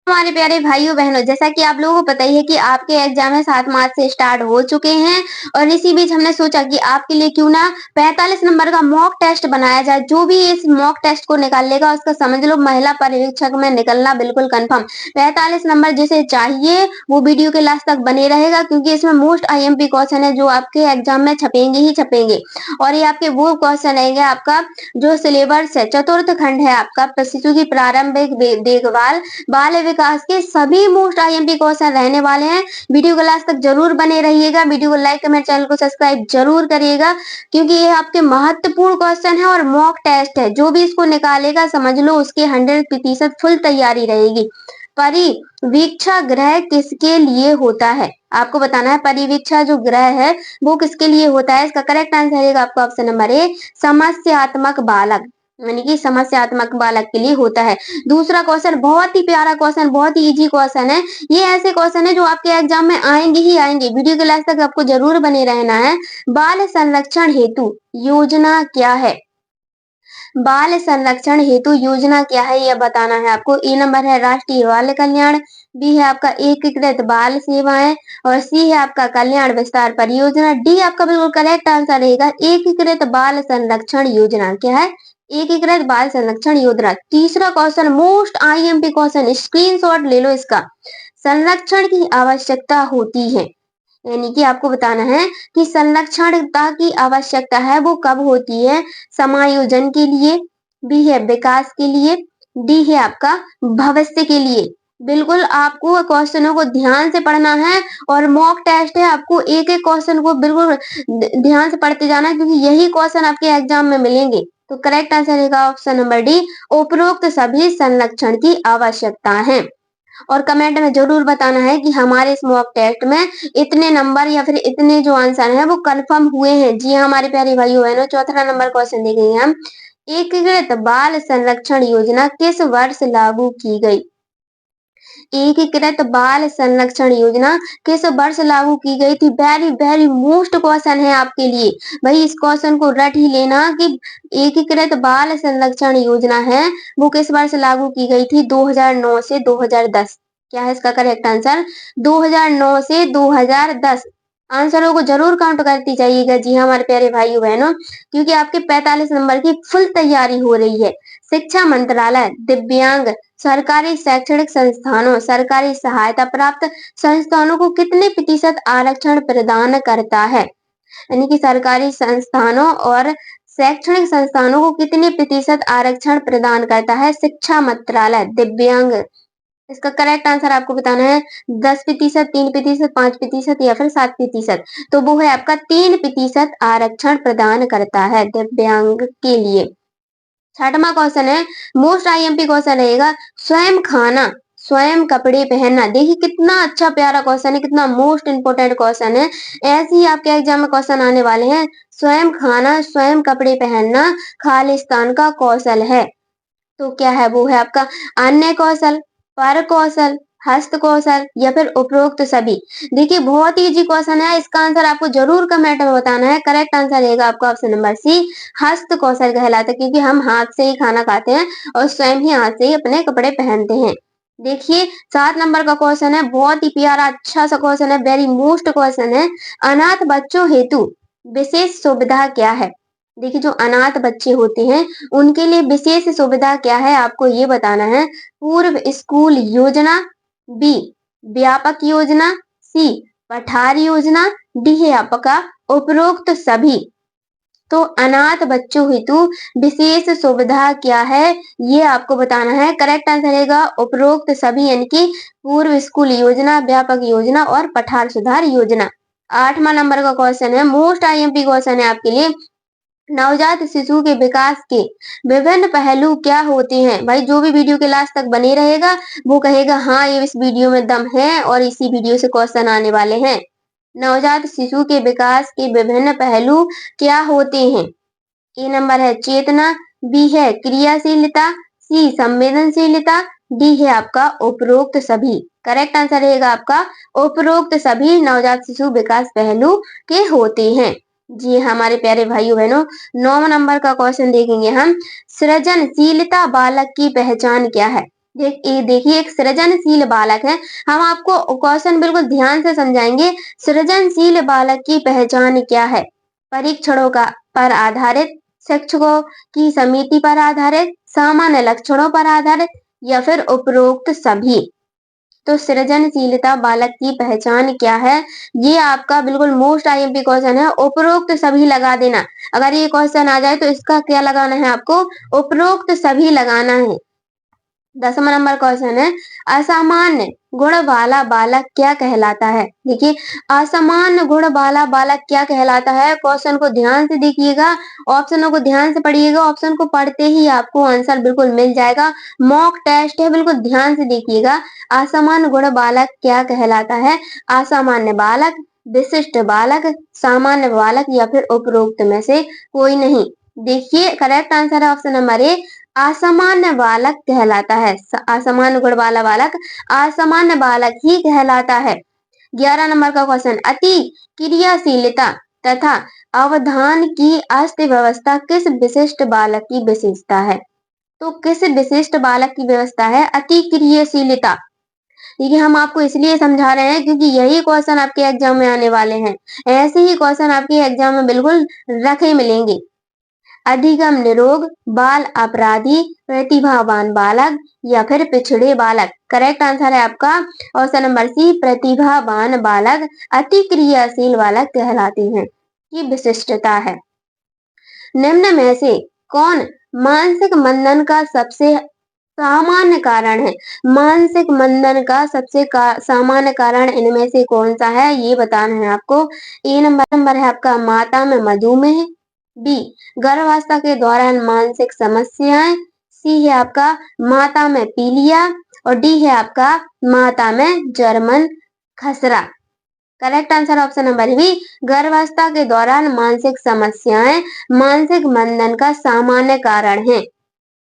हमारे प्यारे भाइयों बहनों, जैसा कि आप लोगों को पता ही है कि आपके एग्जाम है 7 मार्च से स्टार्ट हो चुके हैं और इसी बीच हमने सोचा कि आपके लिए क्यों ना 45 नंबर का मॉक टेस्ट बनाया जाए। जो भी इस मॉक टेस्ट को निकाल लेगा उसका समझ लो महिला पर्यवेक्षक में निकलना बिल्कुल कंफर्म। 45 नंबर जिसे चाहिए वो वीडियो के लास्ट तक बने रहेगा, क्योंकि इसमें मोस्ट आईएमपी क्वेश्चन है जो आपके एग्जाम में छपेंगे ही छपेंगे। और ये आपके वो क्वेश्चन रहेंगे, आपका जो सिलेबस है, चतुर्थ खंड है आपका शिशु की प्रारंभिक देखभाल, बाल विकास के सभी मोस्ट आईएमपी क्वेश्चन रहने वाले हैं। वीडियो को लास्ट तक जरूर बने रहिएगा। वीडियो को लाइक कमेंट, चैनल को सब्सक्राइब जरूर करिएगा, क्योंकि ये आपके महत्वपूर्ण क्वेश्चन है और मॉक टेस्ट है। जो भी इसको निकालेगा समझ लो उसकी 100% फुल तैयारी रहेगी। परिवीक्षा ग्रह किसके लिए होता है? आपको बताना है परिवीक्षा जो ग्रह है वो किसके लिए होता है। इसका करेक्ट आंसर रहेगा आपका ऑप्शन नंबर ए, समस्यात्मक बालक, यानी कि समस्यात्मक बालक के लिए होता है। दूसरा क्वेश्चन बहुत ही प्यारा क्वेश्चन, बहुत ही इजी क्वेश्चन है। ये ऐसे क्वेश्चन है जो आपके एग्जाम में आएंगे ही आएंगे। वीडियो के लास्ट तक आपको जरूर बने रहना है। बाल संरक्षण हेतु योजना क्या है? बाल संरक्षण हेतु योजना क्या है यह बताना है आपको। ए नंबर है राष्ट्रीय बाल कल्याण, बी है आपका एकीकृत बाल सेवाएं और सी है आपका कल्याण विस्तार परियोजना। डी आपका बिल्कुल करेक्ट आंसर रहेगा एकीकृत बाल संरक्षण योजना। क्या है? एकीकृत बाल संरक्षण योजना। तीसरा question most IMP question, screenshot ले लो इसका। संरक्षण की आवश्यकता होती है, यानी कि आपको बताना है कि संरक्षणता की आवश्यकता है वो कब होती है। समायोजन के लिए, बी है विकास के लिए, डी है आपका भविष्य के लिए। बिल्कुल आपको क्वेश्चनों को ध्यान से पढ़ना है और मॉक टेस्ट है, आपको एक एक क्वेश्चन को बिल्कुल ध्यान से पढ़ते जाना है, क्योंकि यही क्वेश्चन आपके एग्जाम में मिलेंगे। तो करेक्ट आंसर रहेगा ऑप्शन नंबर डी, उपरोक्त सभी संरक्षण की आवश्यकता है। और कमेंट में जरूर बताना है कि हमारे इस मॉक टेस्ट में इतने नंबर या फिर इतने जो आंसर हैं वो कंफर्म हुए हैं। जी हाँ हमारे प्यारे भाइयों बहनों, चौथा नंबर क्वेश्चन देखेंगे हम। एकीकृत बाल संरक्षण योजना किस वर्ष लागू की गई? एकीकृत बाल संरक्षण योजना किस वर्ष लागू की गई थी? वेरी वेरी मोस्ट क्वेश्चन है आपके लिए। भाई इस क्वेश्चन को रट ही लेना कि एकीकृत बाल संरक्षण योजना है वो किस वर्ष लागू की गई थी? 2009 से 2010। क्या है इसका करेक्ट आंसर? 2009 से 2010। आंसरों को जरूर काउंट करती जाइएगा। जी हाँ हमारे प्यारे भाइयों बहनों, क्योंकि आपके 45 नंबर की फुल तैयारी हो रही है। शिक्षा मंत्रालय दिव्यांग सरकारी शैक्षणिक संस्थानों, सरकारी सहायता प्राप्त संस्थानों को कितने प्रतिशत आरक्षण प्रदान करता है? यानी कि सरकारी संस्थानों और शैक्षणिक संस्थानों को कितने प्रतिशत आरक्षण प्रदान करता है शिक्षा मंत्रालय दिव्यांग? इसका करेक्ट आंसर आपको बताना है 10%, 3%, 5% या फिर 7%। तो वो है आपका 3% आरक्षण प्रदान करता है दिव्यांग के लिए। छठवां क्वेश्चन है मोस्ट आईएमपी क्वेश्चन रहेगा, स्वयं खाना स्वयं कपड़े पहनना। देखिए कितना अच्छा प्यारा क्वेश्चन है, कितना मोस्ट इंपोर्टेंट क्वेश्चन है। ऐसे ही आपके एग्जाम में क्वेश्चन आने वाले हैं। स्वयं खाना स्वयं कपड़े पहनना खालिस्तान का कौशल है। तो क्या है वो? है आपका अन्य कौशल, पर कौशल, हस्त कौशल या फिर उपरोक्त सभी। देखिए बहुत ही इजी क्वेश्चन है, इसका आंसर आपको जरूर कमेंट में बताना है। करेक्ट आंसर रहेगा आपका ऑप्शन नंबर सी, हस्त कौशल कहलाता है, क्योंकि हम हाथ से ही खाना खाते हैं और स्वयं ही हाथ से ही अपने कपड़े पहनते हैं। देखिए 7 नंबर का क्वेश्चन है, बहुत ही प्यारा अच्छा सा क्वेश्चन है, वेरी मोस्ट क्वेश्चन है। अनाथ बच्चों हेतु विशेष सुविधा क्या है? देखिए जो अनाथ बच्चे होते हैं उनके लिए विशेष सुविधा क्या है आपको ये बताना है। पूर्व स्कूल योजना, बी व्यापक योजना, सी पठार योजना, डी है आपका उपरोक्त सभी। तो अनाथ बच्चों हेतु विशेष सुविधा क्या है ये आपको बताना है। करेक्ट आंसर रहेगा उपरोक्त सभी, यानी कि पूर्व स्कूल योजना, व्यापक योजना और पठार सुधार योजना। 8वां नंबर का क्वेश्चन है, मोस्ट आईएमपी क्वेश्चन है आपके लिए। नवजात शिशु के विकास के विभिन्न पहलू क्या होते हैं? भाई जो भी वीडियो के लास्ट तक बने रहेगा वो कहेगा हाँ ये इस वीडियो में दम है और इसी वीडियो से क्वेश्चन आने वाले हैं। नवजात शिशु के विकास के विभिन्न पहलू क्या होते हैं? ए नंबर है चेतना, बी है क्रियाशीलता, सी संवेदनशीलता, डी है आपका उपरोक्त सभी। करेक्ट आंसर रहेगा आपका उपरोक्त सभी नवजात शिशु विकास पहलू के होते हैं। जी हमारे प्यारे भाइयों बहनों, 9 नंबर का क्वेश्चन देखेंगे हम। सृजनशीलता बालक की पहचान क्या है? देखिए एक सृजनशील बालक है। हम आपको क्वेश्चन बिल्कुल ध्यान से समझाएंगे। सृजनशील बालक की पहचान क्या है? परीक्षणों का पर आधारित, शिक्षकों की समिति पर आधारित, सामान्य लक्षणों पर आधारित या फिर उपरोक्त सभी। तो सृजनशीलता बालक की पहचान क्या है? ये आपका बिल्कुल मोस्ट आईएमपी क्वेश्चन है। उपरोक्त सभी लगा देना। अगर ये क्वेश्चन आ जाए तो इसका क्या लगाना है आपको? उपरोक्त सभी लगाना है। 10वां नंबर क्वेश्चन है, असामान्य गुण वाला बालक क्या कहलाता है? देखिए असामान्य गुण वाला बालक क्या कहलाता है? क्वेश्चन को ध्यान से देखिएगा, ऑप्शनों को ध्यान से पढ़िएगा। ऑप्शन को पढ़ते ही आपको आंसर बिल्कुल मिल जाएगा। मॉक टेस्ट है, बिल्कुल ध्यान से देखिएगा। असामान्य गुण बालक क्या कहलाता है? असामान्य बालक, विशिष्ट बालक, सामान्य बालक या फिर उपरोक्त में से कोई नहीं। देखिए करेक्ट आंसर है ऑप्शन नंबर ए, असामान्य बालक कहलाता है। असामान्य गुण वाला बालक असामान्य बालक ही कहलाता है। 11 नंबर का क्वेश्चन, अति क्रियाशीलता तथा अवधान की अस्तव्यवस्था किस विशिष्ट बालक की विशेषता है? तो किस विशिष्ट बालक की व्यवस्था है अति क्रियाशीलता? देखिए हम आपको इसलिए समझा रहे हैं क्योंकि यही क्वेश्चन आपके एग्जाम में आने वाले हैं। ऐसे ही क्वेश्चन आपके एग्जाम में बिल्कुल रखे मिलेंगे। अधिगम निरोग, बाल अपराधी, प्रतिभावान बालक या फिर पिछड़े बालक। करेक्ट आंसर है आपका ऑप्शन नंबर सी, प्रतिभावान बालक अति क्रियाशील बालक कहलाते हैं। ये विशिष्टता है। निम्न में से कौन मानसिक मंदन का सबसे सामान्य कारण है? मानसिक मंदन का सबसे सामान्य कारण इनमें से कौन सा है? ये बताना है आपको। ए नंबर है आपका माता में मधुमेह, बी गर्भावस्था के दौरान मानसिक समस्याएं, सी है आपका माता में पीलिया और डी है आपका माता में जर्मन खसरा। Correct answer option number B, गर्भावस्था के दौरान मानसिक समस्याएं मानसिक मंदन का सामान्य कारण है।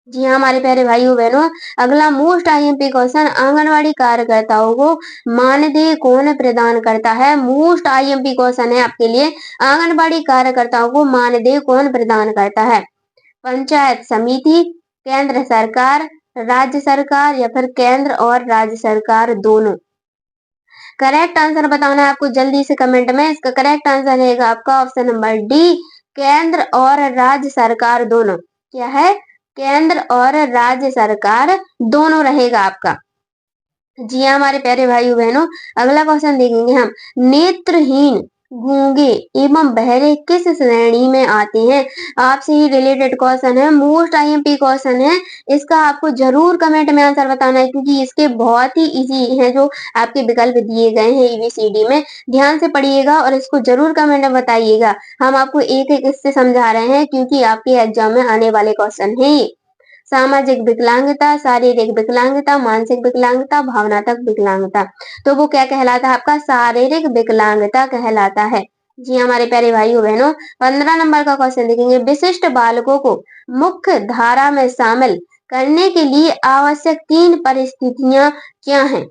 जी हाँ हमारे प्यारे भाइयों बहनों, अगला मोस्ट आईएमपी क्वेश्चन, आंगनवाड़ी कार्यकर्ताओं को मानदेय कौन प्रदान करता है? मोस्ट आईएमपी क्वेश्चन है आपके लिए, आंगनवाड़ी कार्यकर्ताओं को मानदेय कौन प्रदान करता है? पंचायत समिति, केंद्र सरकार, राज्य सरकार या फिर केंद्र और राज्य सरकार दोनों। करेक्ट आंसर बताना है आपको जल्दी से कमेंट में। इसका करेक्ट आंसर रहेगा आपका ऑप्शन नंबर डी, केंद्र और राज्य सरकार दोनों। क्या है? केंद्र और राज्य सरकार दोनों रहेगा आपका। जी हाँ हमारे प्यारे भाइयों बहनों, अगला क्वेश्चन देखेंगे हम, नेत्रहीन, गूंगे एवं बहरे किस श्रेणी में आते हैं? आपसे ही रिलेटेड क्वेश्चन है, मोस्ट आईएमपी क्वेश्चन है। इसका आपको जरूर कमेंट में आंसर बताना है क्योंकि इसके बहुत ही इजी हैं जो आपके विकल्प दिए गए हैं एबीसीडी में। ध्यान से पढ़िएगा और इसको जरूर कमेंट में बताइएगा। हम आपको एक एक इससे समझा रहे हैं क्योंकि आपके एग्जाम में आने वाले क्वेश्चन है ये। सामाजिक विकलांगता, शारीरिक विकलांगता, मानसिक विकलांगता, भावनात्मक विकलांगता। तो वो क्या कहलाता है आपका? शारीरिक विकलांगता कहलाता है। जी हमारे प्यारे भाइयों बहनों, 15 नंबर का क्वेश्चन देखेंगे, विशिष्ट बालकों को मुख्य धारा में शामिल करने के लिए आवश्यक 3 परिस्थितियां क्या हैं?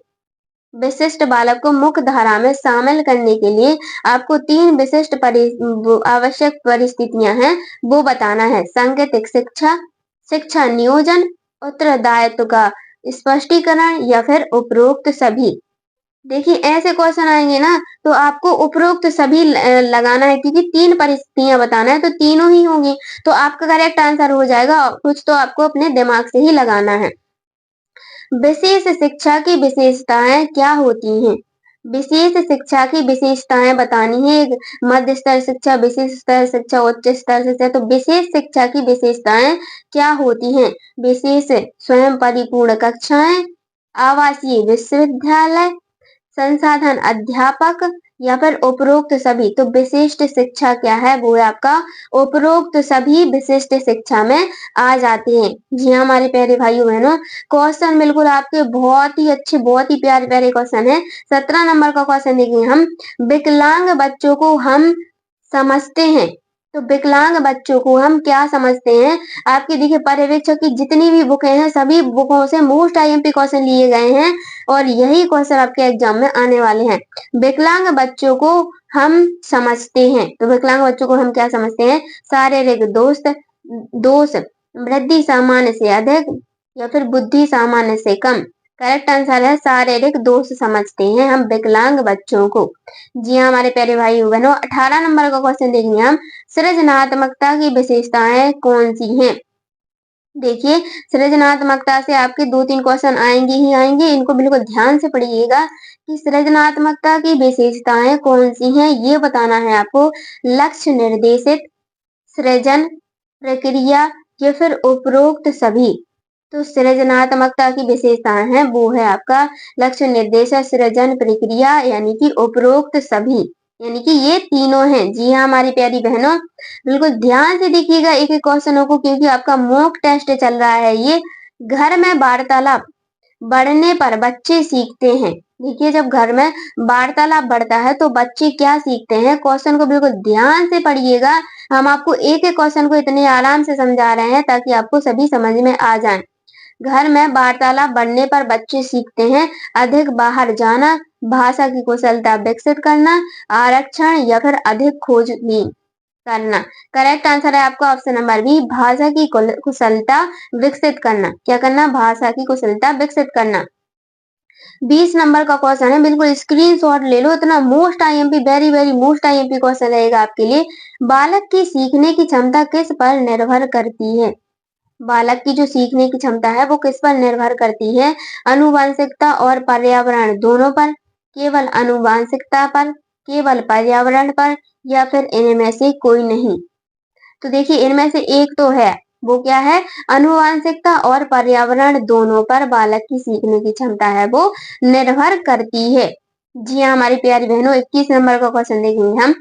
विशिष्ट बालक को मुख्य धारा में शामिल करने के लिए आपको 3 विशिष्ट आवश्यक परिस्थितियां हैं वो बताना है। सांकेतिक शिक्षा, शिक्षा नियोजन, उत्तरदायित्व का स्पष्टीकरण या फिर उपरोक्त सभी। देखिए ऐसे क्वेश्चन आएंगे ना तो आपको उपरोक्त सभी लगाना है क्योंकि 3 परिस्थितियां बताना है तो तीनों ही होंगी तो आपका करेक्ट आंसर हो जाएगा। कुछ तो आपको अपने दिमाग से ही लगाना है। विशेष शिक्षा की विशेषताएं क्या होती हैं? विशेष शिक्षा की विशेषताएं बतानी है। मध्य स्तर शिक्षा, विशेष स्तर शिक्षा, उच्च स्तर शिक्षा। तो विशेष शिक्षा की विशेषताएं क्या होती हैं? विशेष स्वयं परिपूर्ण कक्षाएं, आवासीय विश्वविद्यालय, संसाधन अध्यापक या फिर उपरोक्त सभी। तो विशिष्ट शिक्षा क्या है? वो है आपका उपरोक्त सभी विशिष्ट शिक्षा में आ जाते हैं। जी हाँ हमारे प्यारे भाइयों बहनों, क्वेश्चन बिल्कुल आपके बहुत ही अच्छे, बहुत ही प्यारे प्यारे क्वेश्चन है। 17 नंबर का क्वेश्चन देखेंगे हम, विकलांग बच्चों को हम समझते हैं। तो विकलांग बच्चों को हम क्या समझते हैं? आपकी देखिए पर्यवेक्षक की जितनी भी बुकें हैं सभी बुकों से मोस्ट आईएमपी क्वेश्चन लिए गए हैं और यही क्वेश्चन आपके एग्जाम में आने वाले हैं। विकलांग बच्चों को हम समझते हैं। तो विकलांग बच्चों को हम क्या समझते हैं? शारीरिक दोष, वृद्धि सामान्य से अधिक, या फिर बुद्धि सामान्य से कम। करेक्ट आंसर है शारीरिक दोष समझते हैं हम विकलांग बच्चों को। जी हाँ हमारे प्यारे भाई बहनों, 18 नंबर का क्वेश्चन देखेंगे हम, सृजनात्मकता की विशेषताएं कौन सी हैं। देखिए सृजनात्मकता से आपके 2-3 क्वेश्चन आएंगे ही आएंगे, इनको बिल्कुल ध्यान से पढ़िएगा कि सृजनात्मकता की विशेषताएं कौन सी हैं, ये बताना है आपको। लक्ष्य निर्देशित, सृजन, प्रक्रिया या फिर उपरोक्त सभी। तो सृजनात्मकता की विशेषताएं हैं वो है आपका लक्ष्य निर्देशित, सृजन, प्रक्रिया यानी कि उपरोक्त सभी, यानी कि ये तीनों हैं। जी हाँ हमारी प्यारी बहनों, बिल्कुल ध्यान से देखिएगा एक एक क्वेश्चनों को, क्योंकि आपका मॉक टेस्ट चल रहा है ये। घर में वार्तालाप बढ़ने पर बच्चे सीखते हैं। देखिए जब घर में वार्तालाप बढ़ता है तो बच्चे क्या सीखते हैं, क्वेश्चन को बिल्कुल ध्यान से पढ़िएगा। हम आपको एक एक क्वेश्चन को इतने आराम से समझा रहे हैं ताकि आपको सभी समझ में आ जाए। घर में वार्तालाप बढ़ने पर बच्चे सीखते हैं अधिक बाहर जाना, भाषा की कुशलता विकसित करना, आरक्षण या फिर अधिक खोजबीन करना। करेक्ट आंसर है आपका ऑप्शन नंबर बी, भाषा की कुशलता विकसित करना। क्या करना, भाषा की कुशलता विकसित करना। 20 नंबर का क्वेश्चन है, बिल्कुल स्क्रीनशॉट ले लो, इतना most IMP, very very most IMP question रहेगा आपके लिए। बालक की सीखने की क्षमता किस पर निर्भर करती है। बालक की जो सीखने की क्षमता है वो किस पर निर्भर करती है, आनुवंशिकता और पर्यावरण दोनों पर, केवल आनुवंशिकता पर, केवल पर्यावरण पर, या फिर इनमें से कोई नहीं। तो देखिए इनमें से एक तो है, वो क्या है, आनुवंशिकता और पर्यावरण दोनों पर बालक की सीखने की क्षमता है वो निर्भर करती है। जी हाँ हमारी प्यारी बहनों, 21 नंबर का क्वेश्चन देखेंगे हम,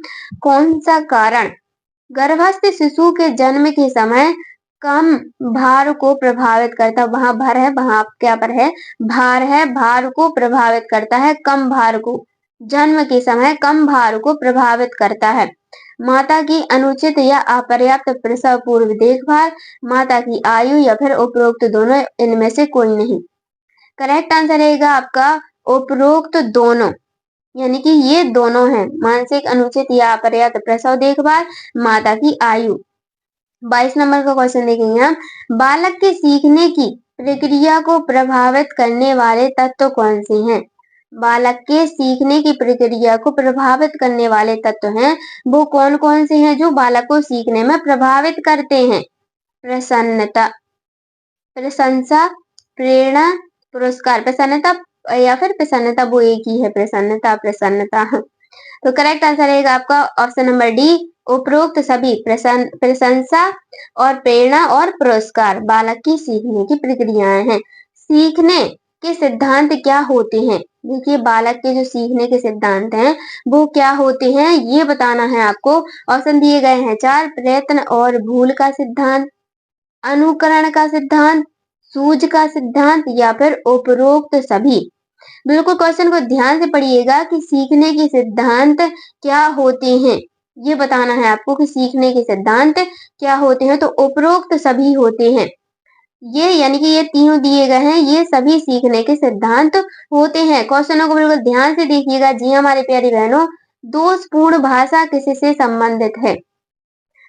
कौन सा कारण गर्भस्थ शिशु के जन्म के समय कम भार को प्रभावित करता, वहां भर है वहां क्या पर है, भार है, भार को प्रभावित करता है, कम भार को, जन्म के समय कम भार को प्रभावित करता है। माता की अनुचित या अपर्याप्त प्रसव पूर्व देखभाल, माता की आयु या फिर उपरोक्त दोनों, इनमें से कोई नहीं। करेक्ट आंसर रहेगा आपका उपरोक्त दोनों, यानी कि ये दोनों हैं, मानसिक अनुचित या अपर्याप्त प्रसव देखभाल, माता की आयु। 22 नंबर का क्वेश्चन देखेंगे हम, बालक के सीखने की प्रक्रिया को प्रभावित करने वाले तत्व कौन से हैं। बालक के सीखने की प्रक्रिया को प्रभावित करने वाले तत्व हैं वो कौन कौन से हैं जो बालक को सीखने में प्रभावित करते हैं। प्रसन्नता, प्रशंसा, प्रेरणा, पुरस्कार। प्रसन्नता या फिर प्रसन्नता वो एक ही है, प्रसन्नता प्रसन्नता। तो करेक्ट आंसर रहेगा आपका ऑप्शन नंबर डी, उपरोक्त सभी। प्रशंसा और प्रेरणा और पुरस्कार बालक की सीखने की प्रक्रियाएं हैं। सीखने के सिद्धांत क्या होते हैं। देखिए बालक के जो सीखने के सिद्धांत हैं वो क्या होते हैं ये बताना है आपको। ऑप्शन दिए गए हैं 4, प्रयत्न और भूल का सिद्धांत, अनुकरण का सिद्धांत, सूझ का सिद्धांत या फिर उपरोक्त सभी। बिल्कुल क्वेश्चन को ध्यान से पढ़िएगा कि सीखने के सिद्धांत क्या होते हैं, ये बताना है आपको कि सीखने के सिद्धांत क्या होते हैं। तो उपरोक्त सभी होते हैं ये, यानी कि ये तीनों दिए गए हैं, ये सभी सीखने के सिद्धांत होते हैं। क्वेश्चनों को बिल्कुल ध्यान से देखिएगा। जी हमारे प्यारी बहनों, दोषपूर्ण भाषा किससे संबंधित है।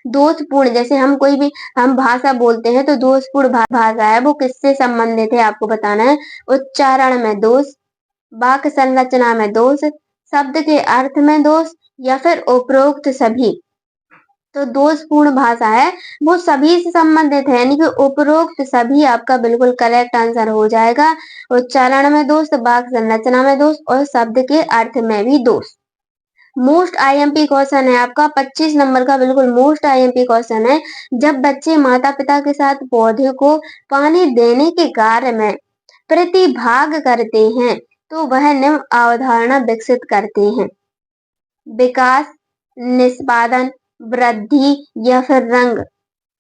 दोषपूर्ण, जैसे हम कोई भी हम भाषा बोलते हैं तो दोषपूर्ण भाषा है वो किससे संबंधित है आपको बताना है। उच्चारण में दोष, वाक्य संरचना में दोष, शब्द के अर्थ में दोष या फिर उपरोक्त सभी। तो दोषपूर्ण भाषा है वो सभी से संबंधित है, यानी कि उपरोक्त सभी आपका बिल्कुल करेक्ट आंसर हो जाएगा। उच्चारण में दोष, वाक्य संरचना में दोष और शब्द के अर्थ में भी दोष। मोस्ट आईएमपी क्वेश्चन है आपका 25 नंबर का, बिल्कुल मोस्ट आईएमपी क्वेश्चन है। जब बच्चे माता पिता के साथ पौधे को पानी देने के कार्य में प्रतिभाग करते हैं तो वह निम्न अवधारणा विकसित करते हैं। विकास, निष्पादन, वृद्धि या फिर रंग।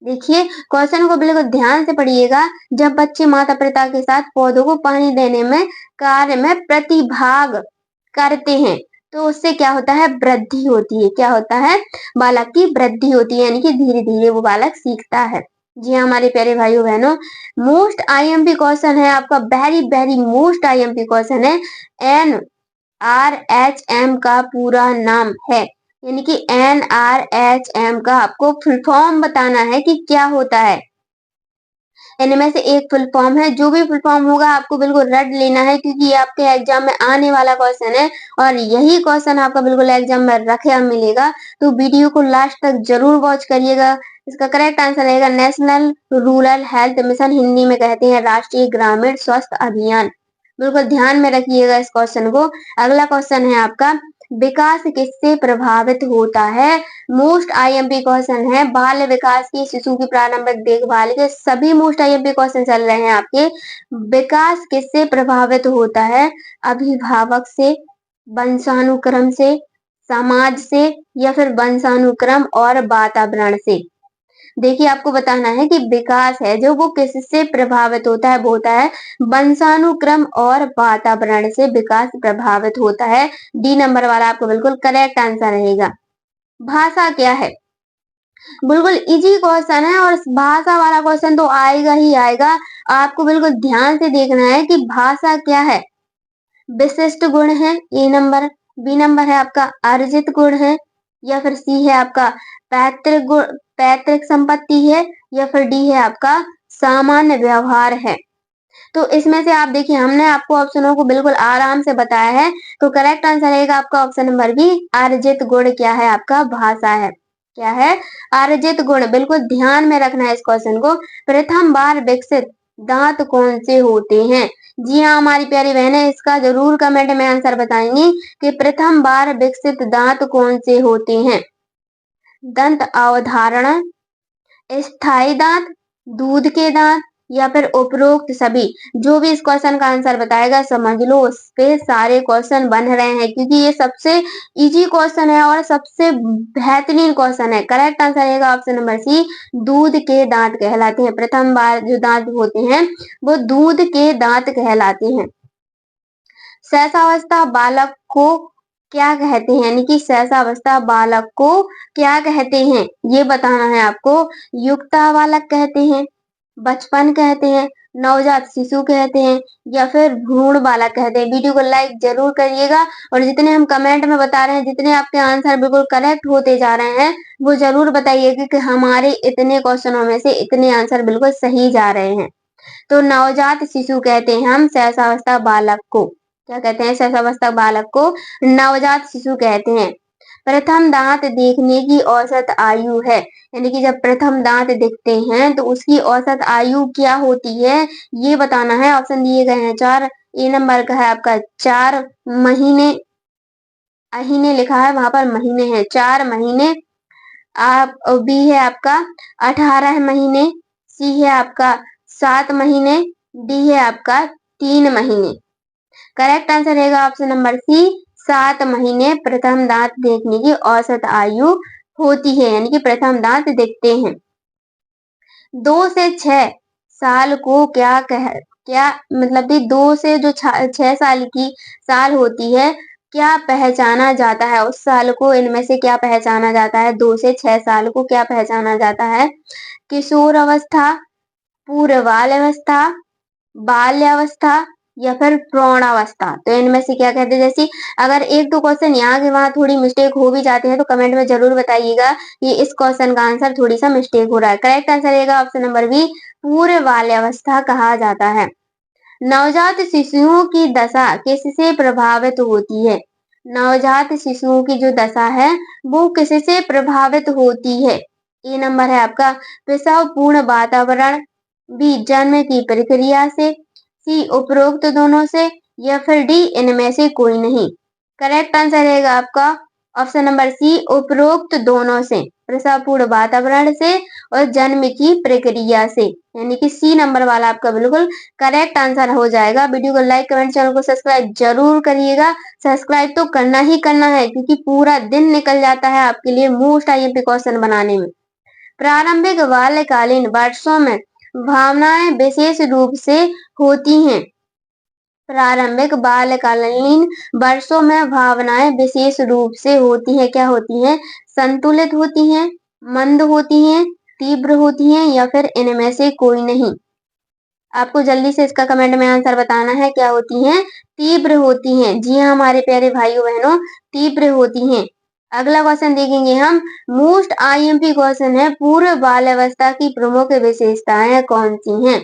देखिए क्वेश्चन को बिल्कुल ध्यान से पढ़िएगा। जब बच्चे माता पिता के साथ पौधों को पानी देने में कार्य में प्रतिभाग करते हैं तो उससे क्या होता है, वृद्धि होती है। क्या होता है, बालक की वृद्धि होती है, यानी कि धीरे धीरे वो बालक सीखता है। जी हाँ हमारे प्यारे भाइयों बहनों, मोस्ट आईएमपी क्वेश्चन है आपका, very very most IMP question है। NRHM का पूरा नाम है, यानी कि NRHM का आपको फुल फॉर्म बताना है कि क्या होता है। इनमें से एक फुल फॉर्म है। जो भी फुल फॉर्म होगा आपको बिल्कुल रट लेना है, क्योंकि ये आपके एग्जाम में आने वाला क्वेश्चन है और यही क्वेश्चन आपका बिल्कुल एग्जाम में रखे मिलेगा। तो वीडियो को लास्ट तक जरूर वॉच करिएगा। इसका करेक्ट आंसर रहेगा national rural health mission, Hindi में कहते हैं राष्ट्रीय ग्रामीण स्वास्थ्य अभियान। बिल्कुल ध्यान में रखिएगा इस क्वेश्चन को। अगला क्वेश्चन है आपका, विकास किससे प्रभावित होता है? मोस्ट आईएमपी क्वेश्चन है। बाल विकास की, शिशु की प्रारंभिक देखभाल के सभी मोस्ट आईएमपी क्वेश्चन चल रहे हैं आपके। विकास किससे प्रभावित होता है? अभिभावक से, वंशानुक्रम से, समाज से, या फिर वंशानुक्रम और वातावरण से। देखिए आपको बताना है कि विकास है जो वो किससे प्रभावित होता है, वो होता है वंशानुक्रम और वातावरण से विकास प्रभावित होता है। डी नंबर वाला आपको बिल्कुल करेक्ट आंसर रहेगा। भाषा क्या है? बिल्कुल इजी क्वेश्चन है और भाषा वाला क्वेश्चन तो आएगा ही आएगा। आपको बिल्कुल ध्यान से देखना है कि भाषा क्या है। विशिष्ट गुण है, ए नंबर। बी नंबर है आपका अर्जित गुण है, या फिर सी है आपका पैतृक गुण, पैतृक संपत्ति है, या फिर डी है आपका सामान्य व्यवहार है। तो इसमें से आप देखिए, हमने आपको ऑप्शनों को बिल्कुल आराम से बताया है। तो करेक्ट आंसर रहेगा आपका ऑप्शन नंबर बी, अर्जित गुण क्या है आपका? भाषा है। क्या है? अर्जित गुण। बिल्कुल ध्यान में रखना है इस क्वेश्चन को। प्रथम बार विकसित दांत कौन से होते हैं? जी हाँ हमारी प्यारी बहनें, इसका जरूर कमेंट में आंसर बताएंगी कि प्रथम बार विकसित दांत कौन से होते हैं। दंत अवधारणा, स्थायी दांत, दूध के दांत, या फिर उपरोक्त सभी। जो भी इस क्वेश्चन का आंसर बताएगा समझ लो उस पे सारे क्वेश्चन बन रहे हैं, क्योंकि ये सबसे इजी क्वेश्चन है और सबसे बेहतरीन क्वेश्चन है। करेक्ट आंसर रहेगा ऑप्शन नंबर सी, दूध के दांत कहलाते हैं। प्रथम बार जो दांत होते हैं वो दूध के दांत कहलाते हैं। शैशवावस्था बालक को क्या कहते हैं? यानी कि शैशवावस्था बालक को क्या कहते हैं, ये बताना है आपको। युक्ता बालक कहते हैं, बचपन कहते हैं, नवजात शिशु कहते हैं, या फिर भ्रूण बालक कहते हैं। वीडियो को लाइक जरूर करिएगा और जितने हम कमेंट में बता रहे हैं, जितने आपके आंसर बिल्कुल करेक्ट होते जा रहे हैं, वो जरूर बताइएगा कि हमारे इतने क्वेश्चनों में से इतने आंसर बिल्कुल सही जा रहे हैं। तो नवजात शिशु कहते हैं हम शैशवावस्था बालक को। क्या कहते हैं? शैशवावस्था बालक को नवजात शिशु कहते हैं। प्रथम दांत देखने की औसत आयु है, यानी कि जब प्रथम दांत दिखते हैं तो उसकी औसत आयु क्या होती है, ये बताना है। ऑप्शन दिए गए हैं चार। ए नंबर का है आपका 4 महीने, अहीने लिखा है वहां पर महीने हैं, 4 महीने। आप बी है आपका 18 महीने, सी है आपका 7 महीने, डी है आपका 3 महीने। करेक्ट आंसर रहेगा ऑप्शन नंबर सी, 7 महीने प्रथम दांत देखने की औसत आयु होती है, यानी कि प्रथम दांत दिखते हैं। 2 से 6 साल को क्या मतलब कि 2 से जो 6 साल की साल होती है, क्या पहचाना जाता है उस साल को? इनमें से क्या पहचाना जाता है? 2 से 6 साल को क्या पहचाना जाता है? किशोर अवस्था, पूर्वावस्था, बाल्यावस्था, या फिर प्रौढ़ावस्था। तो इनमें से क्या कहते हैं? जैसे अगर एक दो क्वेश्चन यहाँ के वहां थोड़ी मिस्टेक हो भी जाते हैं तो कमेंट में जरूर बताइएगा कि इस क्वेश्चन का आंसर थोड़ी सा मिस्टेक हो रहा है। करेक्ट आंसर रहेगा ऑप्शन नंबर बी, पूर्व बाल्यावस्था कहा जाता है। नवजात शिशुओं की दशा किससे प्रभावित होती है? नवजात शिशुओं की जो दशा है वो किससे प्रभावित होती है? ए नंबर है आपका प्रसव पूर्ण वातावरण, बी जन्म की प्रक्रिया से, सी उपरोक्त दोनों से, या फिर डी इनमें से कोई नहीं। करेक्ट आंसर रहेगा आपका ऑप्शन नंबर सी, उपरोक्त दोनों से, प्रसव पूर्ण वातावरण से और जन्म की प्रक्रिया से, यानी कि सी नंबर वाला आपका बिल्कुल करेक्ट आंसर हो जाएगा। वीडियो को लाइक कमेंट चैनल को सब्सक्राइब जरूर करिएगा। सब्सक्राइब तो करना ही करना है, क्योंकि पूरा दिन निकल जाता है आपके लिए मोस्ट आईएमपी क्वेश्चन बनाने में। प्रारंभिक बाल्यकालीन वर्षों में भावनाएं विशेष रूप से होती हैं। प्रारंभिक बाल्यकालीन वर्षों में भावनाएं विशेष रूप से होती हैं। क्या होती हैं? संतुलित होती हैं, मंद होती हैं, तीव्र होती हैं, या फिर इनमें से कोई नहीं। आपको जल्दी से इसका कमेंट में आंसर बताना है। क्या होती हैं? तीव्र होती हैं। जी हाँ हमारे प्यारे भाइयों बहनों, तीव्र होती हैं। अगला क्वेश्चन देखेंगे हम। मोस्ट आईएमपी क्वेश्चन है, पूर्व बाल्यावस्था की प्रमुख विशेषताएं कौन सी हैं?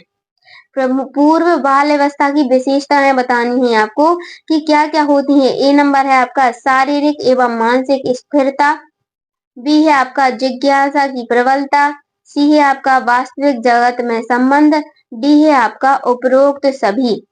पूर्व बाल्यावस्था की विशेषताएं बतानी है आपको कि क्या क्या होती हैं। ए नंबर है आपका शारीरिक एवं मानसिक स्थिरता, बी है आपका जिज्ञासा की प्रबलता, सी है आपका वास्तविक जगत में संबंध, डी है आपका उपरोक्त सभी।